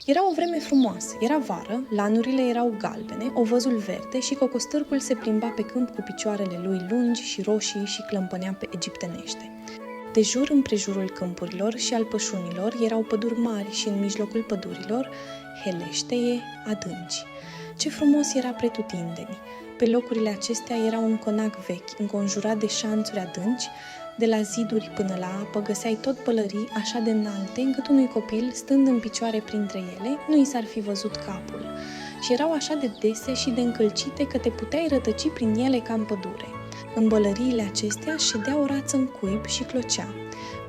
Era o vreme frumoasă, era vară, lanurile erau galbene, ovăzul verde și cocostârcul se plimba pe câmp cu picioarele lui lungi și roșii și clămpănea pe egiptenește. De jur împrejurul câmpurilor și al pășunilor erau păduri mari și în mijlocul pădurilor heleșteie adânci. Ce frumos era pretutindeni! Pe locurile acestea era un conac vechi, înconjurat de șanțuri adânci. De la ziduri până la apă găseai tot pălării așa de înalte, încât unui copil, stând în picioare printre ele, nu i s-ar fi văzut capul. Și erau așa de dese și de încălcite că te puteai rătăci prin ele ca în pădure. În bălăriile acestea ședea o rață în cuib și clocea.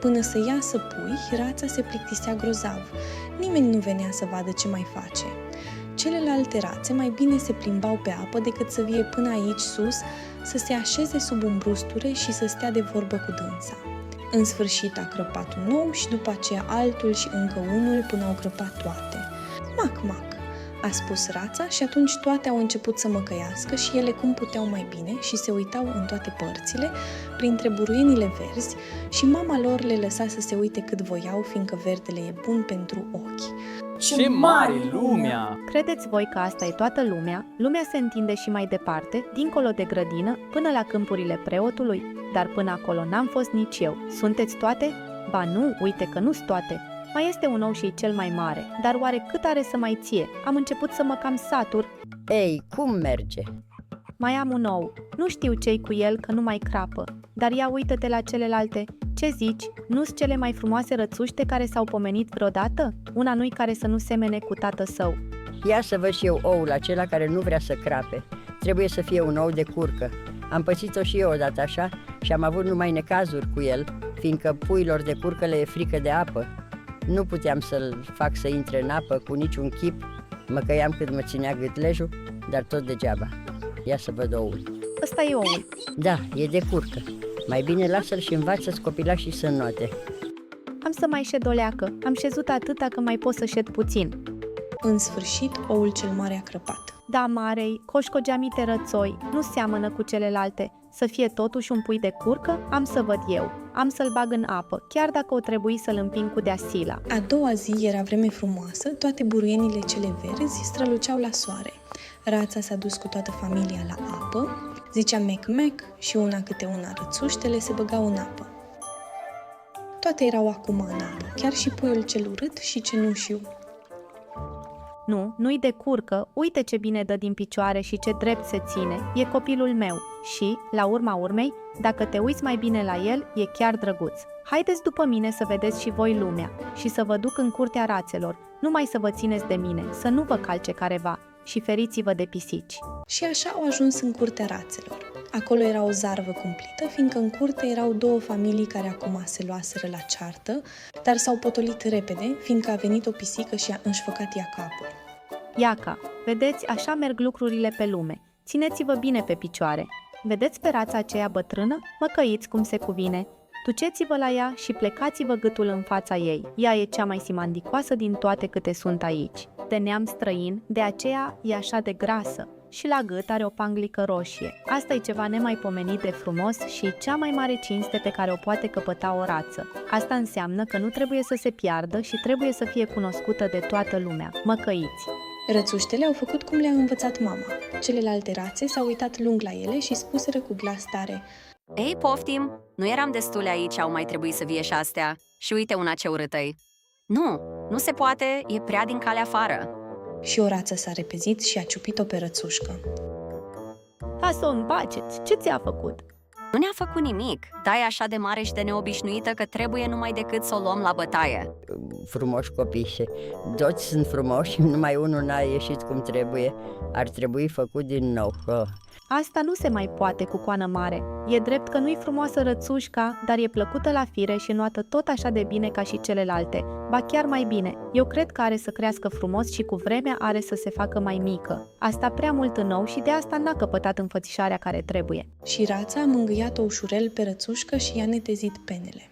Până să iasă pui, rața se plictisea grozav. Nimeni nu venea să vadă ce mai face. Celelalte rațe mai bine se plimbau pe apă decât să vie până aici sus, să se așeze sub umbrusture și să stea de vorbă cu dânsa. În sfârșit a crăpat un nou și după aceea altul și încă unul până au crăpat toate. Mac, mac, a spus rața și atunci toate au început să măcăiască și ele cum puteau mai bine și se uitau în toate părțile, printre buruienile verzi și mama lor le lăsa să se uite cât voiau, fiindcă verdele e bun pentru ochi. Ce mare e lumea! Credeți voi că asta e toată lumea? Lumea se întinde și mai departe, dincolo de grădină, până la câmpurile preotului, dar până acolo n-am fost nici eu. Sunteți toate? Ba nu, uite că nu-s toate. Mai este un ou și e cel mai mare, dar oare cât are să mai ție? Am început să mă cam satur. Ei, cum merge? Mai am un ou. Nu știu ce-i cu el, că nu mai crapă. Dar ia uită-te la celelalte. Ce zici? Nu-s cele mai frumoase rățuște care s-au pomenit vreodată? Una nu-i care să nu semene cu tată său. Ia să văd și eu oul acela care nu vrea să crape. Trebuie să fie un ou de curcă. Am pățit-o și eu odată așa și am avut numai necazuri cu el, fiindcă puilor de curcă le e frică de apă. Nu puteam să-l fac să intre în apă cu niciun chip. Mă căiam cât mă ținea gâtlejul, dar tot degeaba. Ia să văd oul. Ăsta e oul. Da, e de curcă. Mai bine lasă-l și învață-ți copilașii să note. Am să mai șed o leacă. Am șezut atâta că mai pot să șed puțin. În sfârșit, oul cel mare a crăpat. Da, marei, coșcogeamite rățoi, nu seamănă cu celelalte. Să fie totuși un pui de curcă, am să văd eu. Am să-l bag în apă, chiar dacă o trebuie să-l împing cu deasila. A doua zi era vreme frumoasă, toate buruienile cele verzi străluceau la soare. Rața s-a dus cu toată familia la apă, zicea mec-mec și una câte una rățuștele se băgau în apă. Toate erau acum în apă, chiar și puiul cel urât și cenușiu. Nu, nu-i de curcă, uite ce bine dă din picioare și ce drept se ține, e copilul meu. Și, la urma urmei, dacă te uiți mai bine la el, e chiar drăguț. Haideți după mine să vedeți și voi lumea și să vă duc în curtea rațelor, numai să vă țineți de mine, să nu vă calce careva și feriți-vă de pisici. Și așa au ajuns în curtea rațelor. Acolo era o zarvă cumplită, fiindcă în curte erau două familii care acum se luaseră la ceartă, dar s-au potolit repede, fiindcă a venit o pisică și a înșfăcat ea capul. Iaca, vedeți, așa merg lucrurile pe lume. Țineți-vă bine pe picioare. Vedeți pe rața aceea bătrână? Măcăiți cum se cuvine. Duceți-vă la ea și plecați-vă gâtul în fața ei. Ea e cea mai simandicoasă din toate câte sunt aici. De neam străin, de aceea e așa de grasă. Și la gât are o panglică roșie. Asta e ceva nemaipomenit de frumos și cea mai mare cinste pe care o poate căpăta o rață. Asta înseamnă că nu trebuie să se piardă și trebuie să fie cunoscută de toată lumea. Măcăiți! Rățuștele au făcut cum le-a învățat mama. Celelalte rațe s-au uitat lung la ele și spuseră cu glas tare: Ei, poftim! Nu eram destule aici, au mai trebuit să vie și astea. Și uite una ce urâtă-i. Nu se poate, e prea din calea afară. Și o rață s-a repezit și a ciupit-o pe rățușcă. Lasă-o în pace, ce ți-a făcut? Nu ne-a făcut nimic, dar e așa de mare și de neobișnuită că trebuie numai decât să o luăm la bătaie. Frumoși copii și toți sunt frumoși, numai unul n-a ieșit cum trebuie. Ar trebui făcut din nou. Asta nu se mai poate cu coană mare. E drept că nu-i frumoasă rățușca, dar e plăcută la fire și nuată tot așa de bine ca și celelalte. Ba chiar mai bine. Eu cred că are să crească frumos și cu vremea are să se facă mai mică. Asta prea mult în nou și de asta n-a căpătat înfățișarea care trebuie. Și rața a mângâiat-o ușurel pe rățușcă și i-a netezit penele.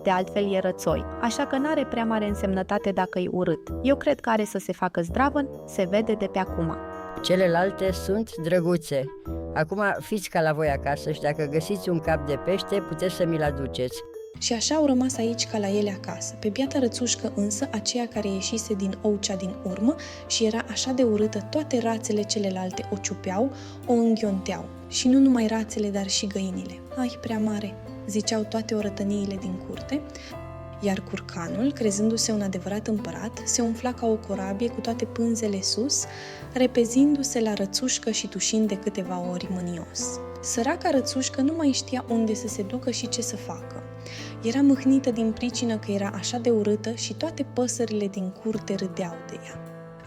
De altfel e rățoi, așa că n-are prea mare însemnătate dacă e urât. Eu cred că are să se facă zdravăn, se vede de pe acum. Celelalte sunt drăguțe. Acum fiți ca la voi acasă și dacă găsiți un cap de pește, puteți să mi-l aduceți. Și așa au rămas aici ca la ele acasă. Pe biata rățușcă însă, aceea care ieșise din ou cea din urmă și era așa de urâtă, toate rațele celelalte o ciupeau, o înghionteau. Și nu numai rațele, dar și găinile. Ai, prea mare, ziceau toate orătăniile din curte, iar curcanul, crezându-se un adevărat împărat, se umfla ca o corabie cu toate pânzele sus, repezindu-se la rățușcă și tușind de câteva ori mânios. Săraca rățușcă nu mai știa unde să se ducă și ce să facă. Era mâhnită din pricină că era așa de urâtă și toate păsările din curte râdeau de ea.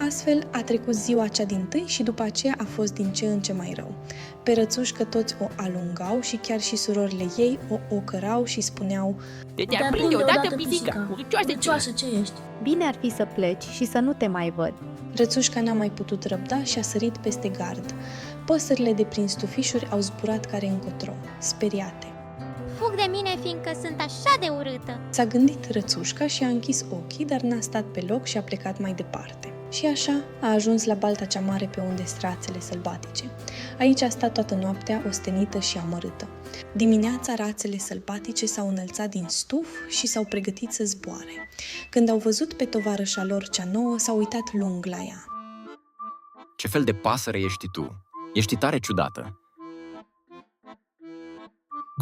Astfel a trecut ziua cea dintâi și după aceea a fost din ce în ce mai rău. Pe rățușcă toți o alungau și chiar și surorile ei o ocărau și spuneau: Te aprinde odată pisica, urcioasă ce ești. Bine ar fi să pleci și să nu te mai văd. Rățușca n-a mai putut răbda și a sărit peste gard. Păsările de prin stufișuri au zburat care încotro, speriate. Fug de mine, fiindcă sunt așa de urâtă. S-a gândit Rățușca și a închis ochii, dar n-a stat pe loc și a plecat mai departe. Și așa a ajuns la balta cea mare pe unde strațele sălbatice. Aici a stat toată noaptea, ostenită și amărâtă. Dimineața rațele sălbatice s-au înălțat din stuf și s-au pregătit să zboare. Când au văzut pe tovarășa lor cea nouă, s-au uitat lung la ea. Ce fel de pasăre ești tu? Ești tare ciudată.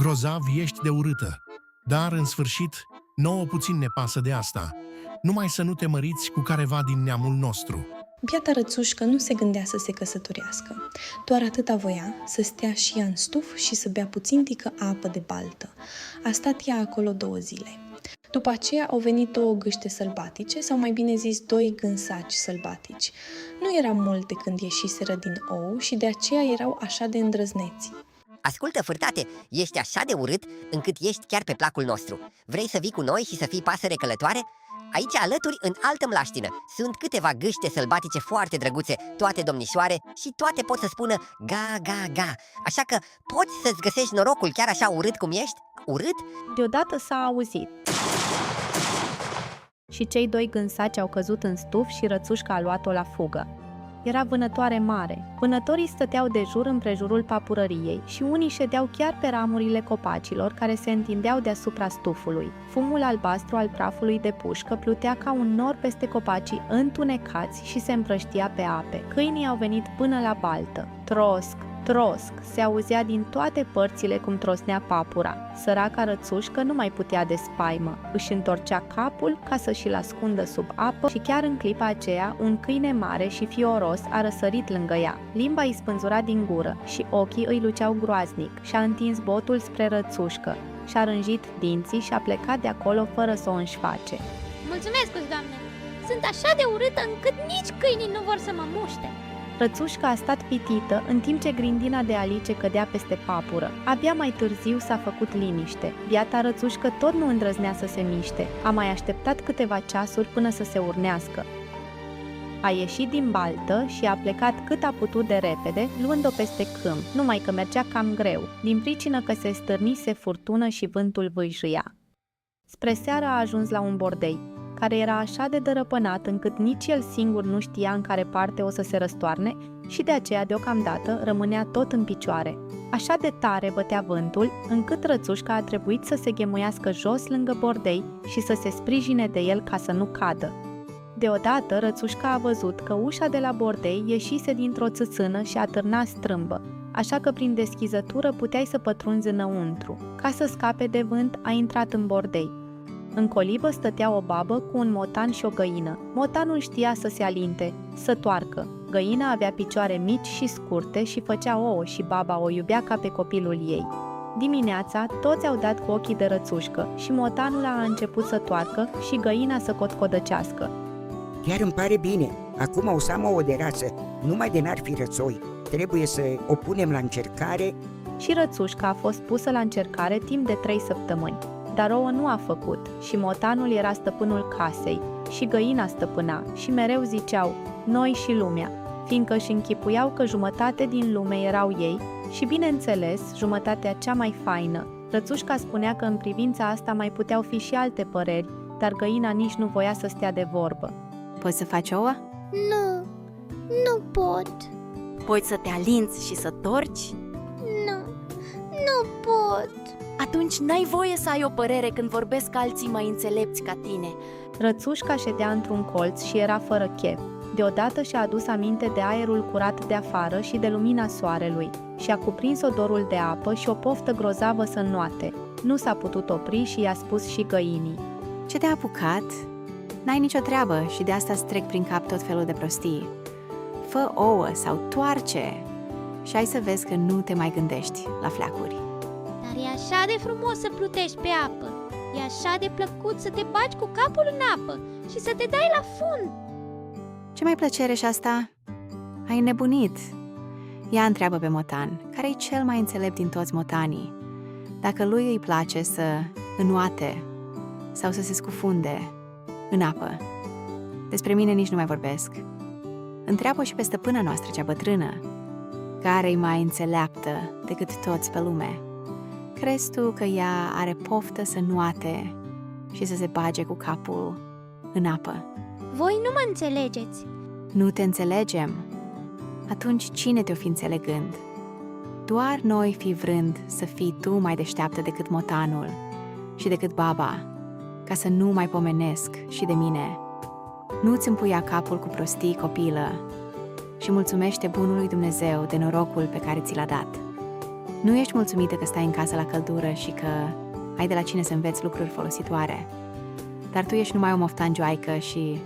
Grozav ești de urâtă, dar, în sfârșit, nouă puțin ne pasă de asta. Numai să nu te măriți cu careva din neamul nostru. Biata Rățușcă nu se gândea să se căsătorească. Doar atâta voia, să stea și ea în stuf și să bea puțintică apă de baltă. A stat ea acolo 2 zile. După aceea au venit 2 gâște sălbatice, sau mai bine zis 2 gânsaci sălbatici. Nu era mult de când ieșiseră din ou și de aceea erau așa de îndrăzneți. Ascultă, fârtate, ești așa de urât încât ești chiar pe placul nostru. Vrei să vii cu noi și să fii pasăre călătoare? Aici, alături, în altă mlaștină, sunt câteva gâște sălbatice foarte drăguțe, toate domnișoare și toate pot să spună ga, ga, ga. Așa că poți să-ți găsești norocul chiar așa urât cum ești? Urât? Deodată s-a auzit. Și cei 2 gânsaci au căzut în stuf și Rățușca a luat-o la fugă. Era vânătoare mare. Vânătorii stăteau de jur împrejurul papurăriei și unii ședeau chiar pe ramurile copacilor care se întindeau deasupra stufului. Fumul albastru al prafului de pușcă plutea ca un nor peste copacii întunecați și se împrăștia pe ape. Câinii au venit până la baltă. Trosc, trosc, se auzea din toate părțile cum trosnea papura. Săraca Rățușcă nu mai putea de spaimă. Își întorcea capul ca să și-l ascundă sub apă și chiar în clipa aceea un câine mare și fioros a răsărit lângă ea. Limba îi spânzura din gură și ochii îi luceau groaznic. Și-a întins botul spre Rățușcă. Și-a rânjit dinții și a plecat de acolo fără să o înșface. Mulțumesc, Doamne! Sunt așa de urâtă încât nici câinii nu vor să mă muște. Rățușca a stat pitită în timp ce grindina de alice cădea peste papură. Abia mai târziu s-a făcut liniște. Biata Rățușcă tot nu îndrăznea să se miște. A mai așteptat câteva ceasuri până să se urnească. A ieșit din baltă și a plecat cât a putut de repede, luând-o peste câmp, numai că mergea cam greu, din pricină că se stârnise furtună și vântul vâjâia. Spre seară a ajuns la un bordei, care era așa de dărăpânat încât nici el singur nu știa în care parte o să se răstoarne și de aceea deocamdată rămânea tot în picioare. Așa de tare bătea vântul, încât Rățușca a trebuit să se ghemuiască jos lângă bordei și să se sprijine de el ca să nu cadă. Deodată Rățușca a văzut că ușa de la bordei ieșise dintr-o țâțână și atârna strâmbă, așa că prin deschizătură puteai să pătrunzi înăuntru. Ca să scape de vânt, a intrat în bordei. În colibă stătea o babă cu un motan și o găină. Motanul știa să se alinte, să toarcă. Găina avea picioare mici și scurte și făcea ouă și baba o iubea ca pe copilul ei. Dimineața, toți au dat cu ochii de Rățușcă și motanul a început să toarcă și găina să cotcodăcească. Chiar îmi pare bine. Acum o să am ouă de rață, numai de n-ar fi rățoi. Trebuie să o punem la încercare. Și Rățușca a fost pusă la încercare timp de 3 săptămâni. Dar ouă nu a făcut și motanul era stăpânul casei și găina stăpâna și mereu ziceau noi și lumea, fiindcă își închipuiau că jumătate din lume erau ei și, bineînțeles, jumătatea cea mai faină. Rățușca spunea că în privința asta mai puteau fi și alte păreri, dar găina nici nu voia să stea de vorbă. Poți să faci ouă? Nu, nu pot. Poți să te alinți și să torci? Nu, nu pot. Atunci n-ai voie să ai o părere când vorbesc alții mai înțelepți ca tine. Rățușca ședea într-un colț și era fără chef. Deodată și-a adus aminte de aerul curat de afară și de lumina soarelui și a cuprins odorul de apă și o poftă grozavă să înnoate. Nu s-a putut opri și i-a spus și găinii: Ce te-a apucat? N-ai nicio treabă și de asta îți trec prin cap tot felul de prostii. Fă ouă sau toarce și ai să vezi că nu te mai gândești la fleacuri. Dar e așa de frumos să plutești pe apă. E așa de plăcut să te bagi cu capul în apă și să te dai la fund. Ce mai plăcere și asta? Ai nebunit. Ea întreabă pe motan, care e cel mai înțelept din toți motanii, dacă lui îi place să înoate sau să se scufunde în apă. Despre mine nici nu mai vorbesc. Întreabă și pe stăpâna noastră cea bătrână, care e mai înțeleaptă decât toți pe lume. Crezi tu că ea are poftă să nuate și să se bage cu capul în apă? Voi nu mă înțelegeți. Nu te înțelegem? Atunci cine te-o fi înțelegând? Doar noi fi vrând să fii tu mai deșteaptă decât motanul și decât baba, ca să nu mai pomenesc și de mine. Nu-ți împuia capul cu prostii, copilă, și mulțumește bunului Dumnezeu de norocul pe care ți l-a dat. Nu ești mulțumită că stai în casă la căldură și că ai de la cine să înveți lucruri folositoare, dar tu ești numai o moftangioaică și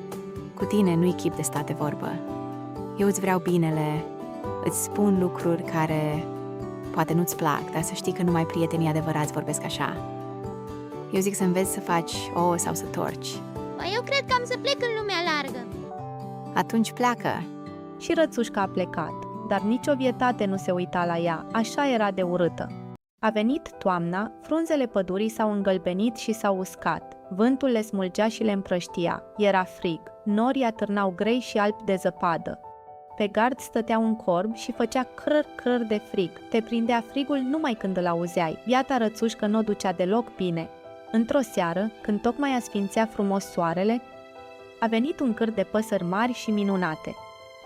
cu tine nu-i chip de stat de vorbă. Eu îți vreau binele, îți spun lucruri care poate nu-ți plac, dar să știi că numai prietenii adevărați vorbesc așa. Eu zic să înveți să faci ouă sau să torci. Eu cred că am să plec în lumea largă. Atunci pleacă. Și Rățușca a plecat, dar nicio vietate nu se uita la ea, așa era de urâtă. A venit toamna, frunzele pădurii s-au îngălbenit și s-au uscat, vântul le smulgea și le împrăștia, era frig, norii atârnau grei și albi de zăpadă. Pe gard stătea un corb și făcea crăr de frig, te prindea frigul numai când îl auzeai, biata Rățușcă n-o ducea deloc bine. Într-o seară, când tocmai asfințea frumos soarele, a venit un câr de păsări mari și minunate.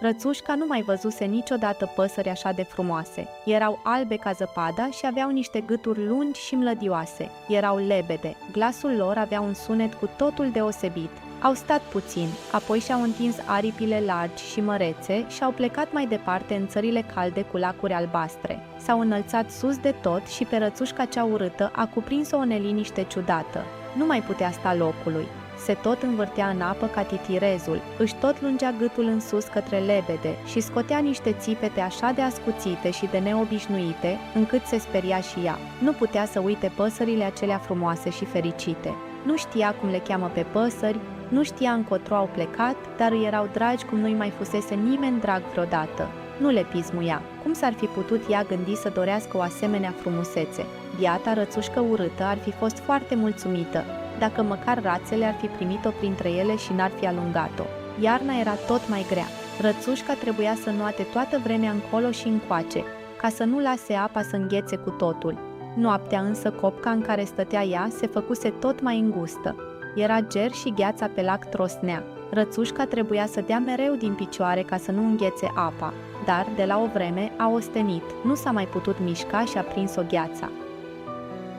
Rățușca nu mai văzuse niciodată păsări așa de frumoase. Erau albe ca zăpada și aveau niște gâturi lungi și mlădioase. Erau lebede. Glasul lor avea un sunet cu totul deosebit. Au stat puțin, apoi și-au întins aripile largi și mărețe și au plecat mai departe în țările calde cu lacuri albastre. S-au înălțat sus de tot și pe Rățușca cea urâtă a cuprins-o o neliniște ciudată. Nu mai putea sta locului. Se tot învârtea în apă ca titirezul, își tot lungea gâtul în sus către lebede și scotea niște țipete așa de ascuțite și de neobișnuite, încât se speria și ea. Nu putea să uite păsările acelea frumoase și fericite. Nu știa cum le cheamă pe păsări, nu știa încotro au plecat, dar îi erau dragi cum nu-i mai fusese nimeni drag vreodată. Nu le pismuia. Cum s-ar fi putut ea gândi să dorească o asemenea frumusețe? Biata Rățușcă urâtă ar fi fost foarte mulțumită, dacă măcar rațele ar fi primit-o printre ele și n-ar fi alungat-o. Iarna era tot mai grea. Rățușca trebuia să nuate toată vremea încolo și încoace, ca să nu lase apa să înghețe cu totul. Noaptea însă copca în care stătea ea se făcuse tot mai îngustă. Era ger și gheața pe lac trosnea. Rățușca trebuia să dea mereu din picioare ca să nu înghețe apa, dar, de la o vreme, a ostenit, nu s-a mai putut mișca și a prins-o gheața.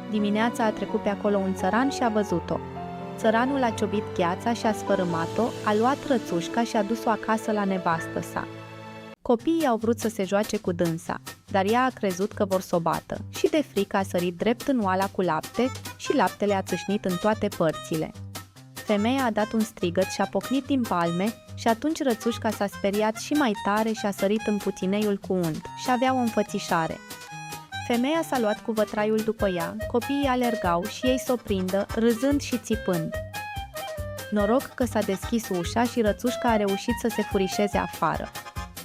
Dimineața a trecut pe acolo un țăran și a văzut-o. Țăranul a ciobit gheața și a sfărâmat-o, a luat Rățușca și a dus-o acasă la nevastă sa. Copiii au vrut să se joace cu dânsa, dar ea a crezut că vor s-o bată și de frică a sărit drept în oala cu lapte și laptele a țâșnit în toate părțile. Femeia a dat un strigăt și a pocnit din palme și atunci Rățușca s-a speriat și mai tare și a sărit în putineiul cu unt și avea o înfățișare. Femeia s-a luat cu vătraiul după ea, copiii alergau și ei s-o prindă, râzând și țipând. Noroc că s-a deschis ușa și Rățușca a reușit să se furișeze afară.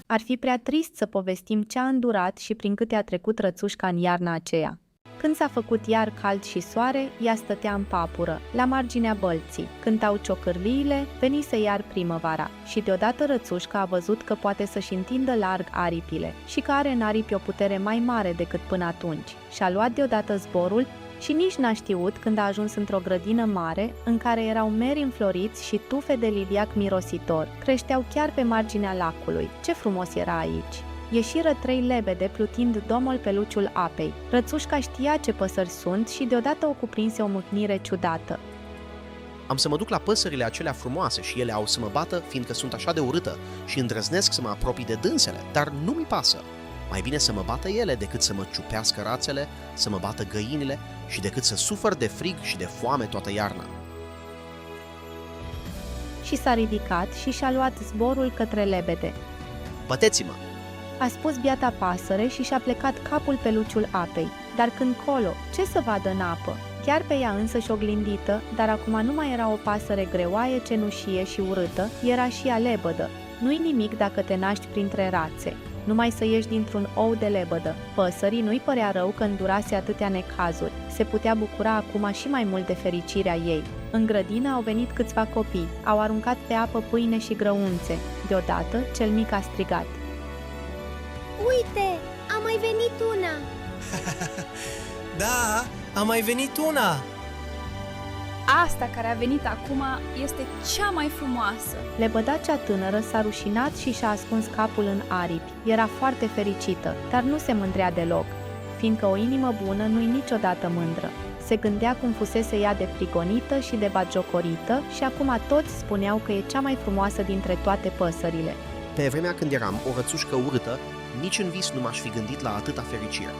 Ar fi prea trist să povestim ce a îndurat și prin câte a trecut Rățușca în iarna aceea. Când s-a făcut iar cald și soare, ea stătea în papură, la marginea bălții. Cântau ciocârliile, venise iar primăvara și deodată Rățușca a văzut că poate să-și întindă larg aripile și că are în aripi o putere mai mare decât până atunci. Și-a luat deodată zborul și nici n-a știut când a ajuns într-o grădină mare în care erau meri înfloriți și tufe de liliac mirositor. Creșteau chiar pe marginea lacului. Ce frumos era aici! Ieșiră 3 lebede plutind domol pe luciul apei. Rățușca știa ce păsări sunt și deodată o cuprinse o mâhnire ciudată. Am să mă duc la păsările acelea frumoase și ele au să mă bată, fiindcă sunt așa de urâtă și îndrăznesc să mă apropii de dânsele, dar nu mi pasă. Mai bine să mă bată ele decât să mă ciupească rațele, să mă bată găinile și decât să sufăr de frig și de foame toată iarna. Și s-a ridicat și și-a luat zborul către lebede. Băteți-mă! A spus biata pasăre și și-a plecat capul pe luciul apei. Dar când colo, ce să vadă în apă? Chiar pe ea însă și oglindită, dar acum nu mai era o pasăre greoaie, cenușie și urâtă, era și ea lebădă. Nu-i nimic dacă te naști printre rațe, numai să ieși dintr-un ou de lebădă. Păsării nu-i părea rău că îndurase atâtea necazuri, se putea bucura acum și mai mult de fericirea ei. În grădină au venit câțiva copii, au aruncat pe apă pâine și grăunțe. Deodată, cel mic a strigat: Uite, a mai venit una! Da, a mai venit una! Asta care a venit acum este cea mai frumoasă. Lebăda cea tânără s-a rușinat și și-a ascuns capul în aripi. Era foarte fericită, dar nu se mândrea deloc, fiindcă o inimă bună nu-i niciodată mândră. Se gândea cum fusese ea de prigonită și de batjocorită și acum toți spuneau că e cea mai frumoasă dintre toate păsările. Pe vremea când eram o rățușcă urâtă, nici în vis nu m-aș fi gândit la atâta fericire.